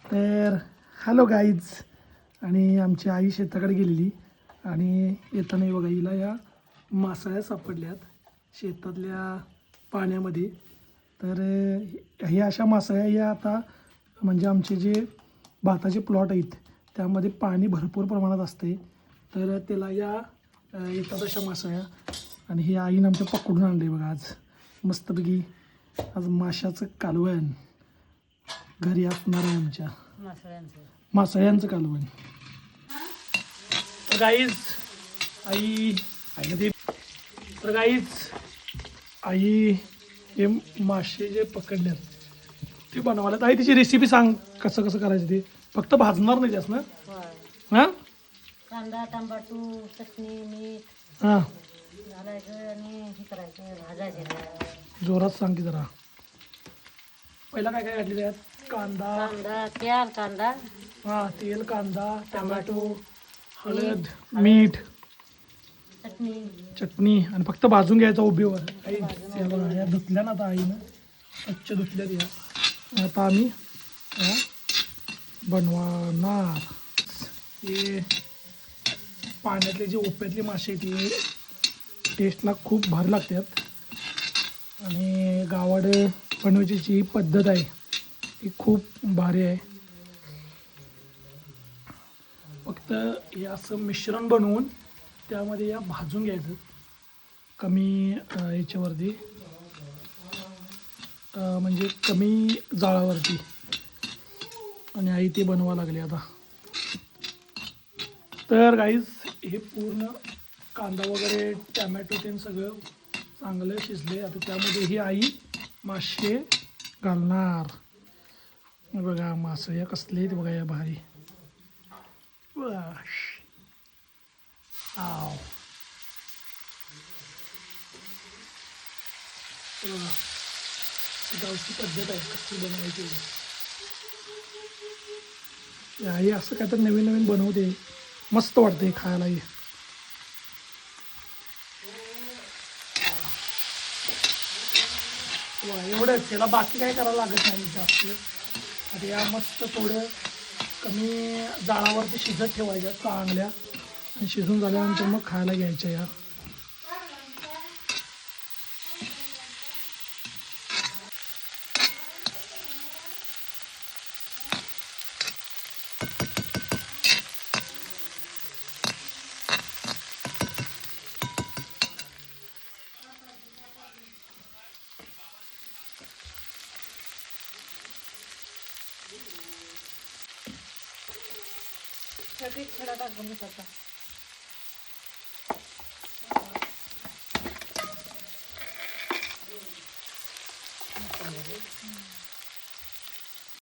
तर hello guys. आणि आमची आई शेताकडे गेलेली आणि येताना बघा हिला या मासाळ्या सापडल्यात शेतातल्या पाण्यामध्ये. तर ह्या अशा मासाळ्या या आता म्हणजे आमचे जे भाताचे प्लॉट आहेत त्यामध्ये पाणी भरपूर प्रमाणात असते, तर त्याला या येतात अशा मासाळ्या. आणि ही आईनं आमच्या पकडून आणले बघा आज मस्तपैकी. आज माशाचं कालवण घरी असणार आहे आमच्या मासाळ्यांचं कालवण. तर गाईज आई तर गाईज आई हे मासे जे पकडल्यात ते बनवायला. आई तिची रेसिपी सांग कसं कसं करायचं ते. फक्त भाजणार नाही जास्त ना? हां, कांदा टमाटो चटणी मीठ हां, घालायचं आणि हे करायचं भाजायचं. जोरात सांग की जरा. पहिला काय काय घातले त्यात? कांदा, कांदा तेल कांदा हां, तेल, कांदा, टमॅटो, हळद, मीठ, चटणी आणि फक्त भाजून घ्यायचा उभीवर. आई या धुतल्या ना आता आईनं स्वच्छ धुतल्या त्या. आता आम्ही बनवणार. हे पाण्यातले जे ओप्यातले मासे आहेत ते टेस्टला खूप भारी लागतात. आणि गावाकडे बनवायची जी पद्धत आहे ती खूप भारी आहे. फक्त हे असं मिश्रण बनवून त्यामध्ये या भाजून घ्यायचं कमी याच्यावरती, म्हणजे कमी जाळावरती. आणि आई ते बनवा लागली आता. तर गाईज हे पूर्ण कांदा वगैरे टमॅटो ते सगळं चांगलं शिजले. आता त्यामध्ये ही आई मासे घालणार. बघा मासे कसले आहेत बघा या भारी. आव गावची पद्धत आहे कशी बनवायची. आई असं काय तर नवीन नवीन बनवते, मस्त वाटते खायलाही. एवढंच, त्याला बाकी काय करायला लागत नाही जास्त. आता या मस्त थोडं कमी जाळावरती शिजत ठेवायच्या चांगल्या आणि शिजून झाल्यानंतर मग खायला घ्यायच्या या. छडा टाक बंद करता.